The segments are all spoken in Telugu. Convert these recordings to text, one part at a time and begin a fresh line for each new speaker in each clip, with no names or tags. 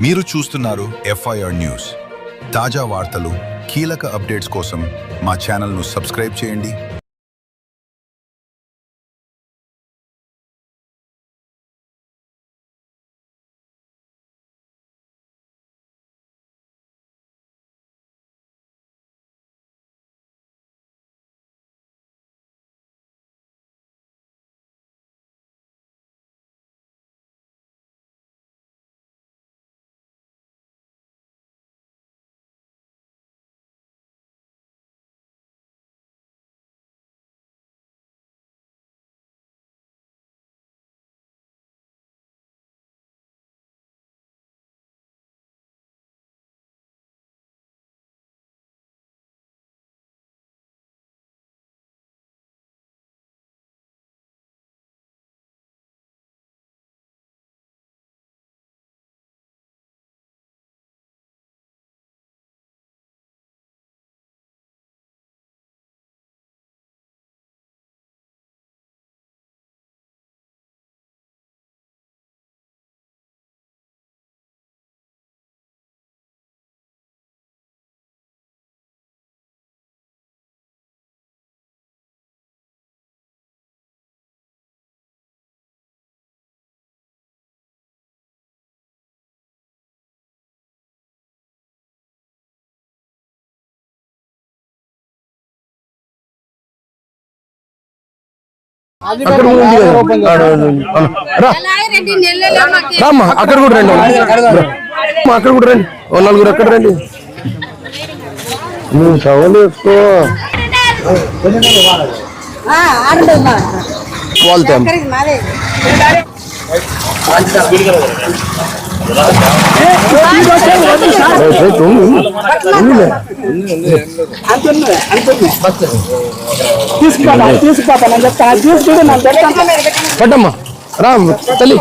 మీరు చూస్తున్నారు FIR న్యూస్. తాజా వార్తలు, కీలక అప్డేట్స్ కోసం మా ఛానల్ను సబ్స్క్రైబ్ చేయండి.
అక్కడ కూడా రండి, అక్కడ కూడా రండి, నలుగురు అక్కడ రండి. నువ్వు సవాలు ఎక్కువ వాళ్ళతో పట్టమ్మా రా తల్లి.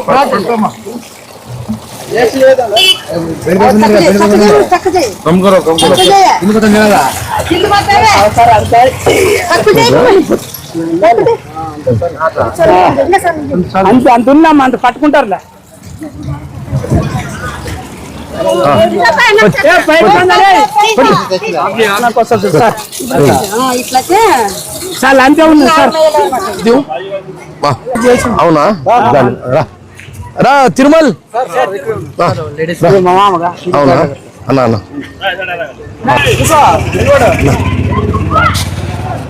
అంత ఉన్నామా, అంత పట్టుకుంటారులే. సార్ అంతే ఉంది సార్.
అవునా, రా తిరుమల్. అవునా అన్నా అన్న,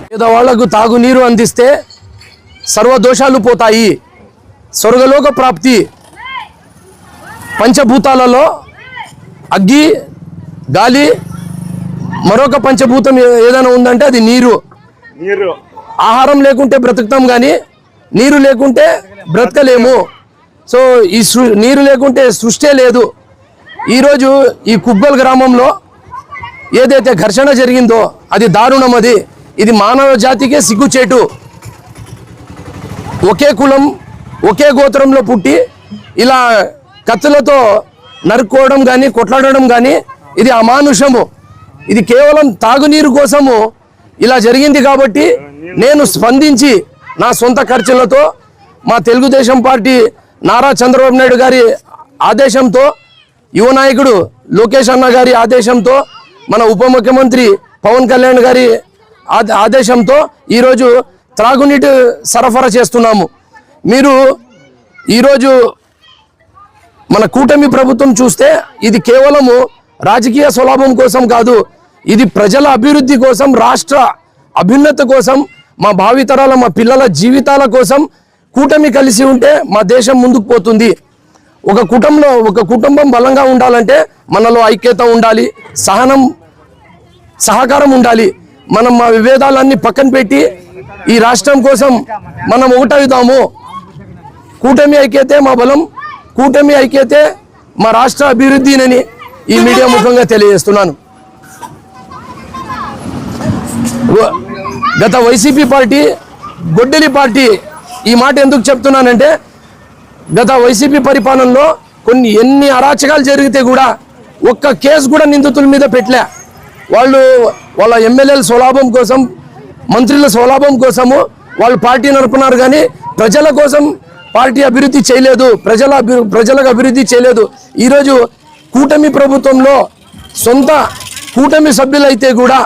పేదవాళ్లకు తాగునీరు అందిస్తే సర్వదోషాలు పోతాయి. స్వర్గలోక ప్రాప్తి. పంచభూతాలలో అగ్గి, గాలి, మరొక పంచభూతం ఏదైనా ఉందంటే అది నీరు. ఆహారం లేకుంటే బ్రతుకుతాం కానీ నీరు లేకుంటే బ్రతకలేము. సో ఈ నీరు లేకుంటే సృష్టి లేదు. ఈరోజు ఈ కుబ్బల్ గ్రామంలో ఏదైతే ఘర్షణ జరిగిందో అది దారుణం. ఇది మానవ జాతికే సిగ్గుచేటు. ఒకే కులం, ఒకే గోత్రంలో పుట్టి ఇలా కత్తులతో నరుక్కోవడం కానీ కొట్లాడడం కానీ ఇది అమానుషము. ఇది కేవలం తాగునీరు కోసము ఇలా జరిగింది. కాబట్టి నేను స్పందించి నా సొంత ఖర్చులతో మా తెలుగుదేశం పార్టీ నారా చంద్రబాబు నాయుడు గారి ఆదేశంతో, యువ నాయకుడు లోకేష్ అన్న గారి ఆదేశంతో, మన ఉప ముఖ్యమంత్రి పవన్ కళ్యాణ్ గారి ఆదేశంతో ఈరోజు త్రాగునీటి సరఫరా చేస్తున్నాము. మీరు ఈరోజు మన కూటమి ప్రభుత్వం చూస్తే ఇది కేవలము రాజకీయ స్వలాభం కోసం కాదు, ఇది ప్రజల అభివృద్ధి కోసం, రాష్ట్ర అభ్యున్నతి కోసం, మా భావితరాల మా పిల్లల జీవితాల కోసం కూటమి కలిసి ఉంటే మా దేశం ముందుకు పోతుంది. ఒక కుటుంబం బలంగా ఉండాలంటే మనలో ఐక్యత ఉండాలి, సహకారం ఉండాలి. మనం మా విభేదాలన్నీ పక్కన పెట్టి ఈ రాష్ట్రం కోసం మనం ఒకటవుదాము. కూటమి ఐక్యతే మా బలం, కూటమి ఐక్యతే మా రాష్ట్ర అభివృద్ధినని ఈ మీడియా ముఖంగా తెలియజేస్తున్నాను. గత వైసీపీ పార్టీ గొడ్డలి పార్టీ. ఈ మాట ఎందుకు చెప్తున్నానంటే గత వైసీపీ పరిపాలనలో ఎన్ని అరాచకాలు జరిగితే కూడా ఒక్క కేసు కూడా నిందితుల మీద పెట్టలే. వాళ్ళ ఎమ్మెల్యేల స్వలాభం కోసం, మంత్రుల స్వలాభం కోసము వాళ్ళు పార్టీ నడుపుతున్నారు కానీ ప్రజల కోసం పార్టీ అభివృద్ధి చేయలేదు, ప్రజలకు అభివృద్ధి చేయలేదు. ఈరోజు కూటమి ప్రభుత్వంలో సొంత కూటమి సభ్యులైతే కూడా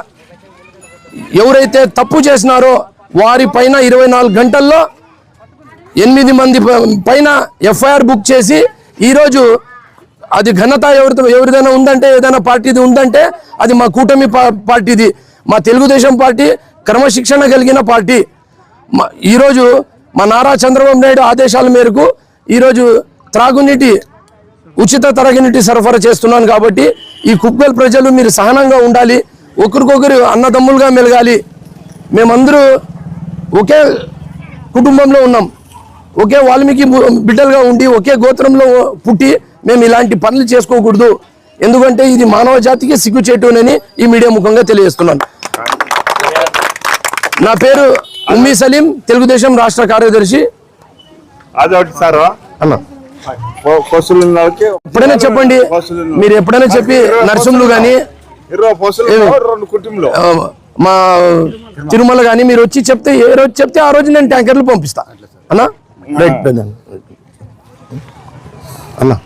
ఎవరైతే తప్పు చేసినారో వారి పైన 24 గంటల్లో 8 మంది పైన ఎఫ్ఐఆర్ బుక్ చేసి ఈరోజు అది ఘనత ఎవరిదైనా ఉందంటే, ఏదైనా పార్టీది ఉందంటే అది మా కూటమి పార్టీది. మా తెలుగుదేశం పార్టీ క్రమశిక్షణ కలిగిన పార్టీ. ఈరోజు మా నారా చంద్రబాబు నాయుడు ఆదేశాల మేరకు ఈరోజు త్రాగునీటి ఉచిత త్రాగునీటి సరఫరా చేస్తున్నాను. కాబట్టి ఈ కుక్కల్ ప్రజలు మీరు సహనంగా ఉండాలి, ఒకరికొకరు అన్నదమ్ములుగా మెలగాలి. మేమందరూ ఒకే కుటుంబంలో ఉన్నాం, ఒకే వాల్మీకి బిడ్డలుగా ఉండి ఒకే గోత్రంలో పుట్టి మేము ఇలాంటి పనులు చేసుకోకూడదు. ఎందుకంటే ఇది మానవ జాతికి సిగ్గుచేటునని ఈ మీడియా ముఖంగా తెలియజేస్తున్నాను. నా పేరు ఉమ్మీ సలీం, తెలుగుదేశం రాష్ట్ర కార్యదర్శి.
అదొకటి సార్
అన్న ఎప్పుడైనా చెప్పండి, మీరు ఎప్పుడైనా చెప్పి నరసింహులు కానీ మా తిరుమల కానీ మీరు వచ్చి చెప్తే ఏ రోజు చెప్తే ఆ రోజు నేను ట్యాంకర్లు పంపిస్తా అన్నా. రైట్ అన్నా.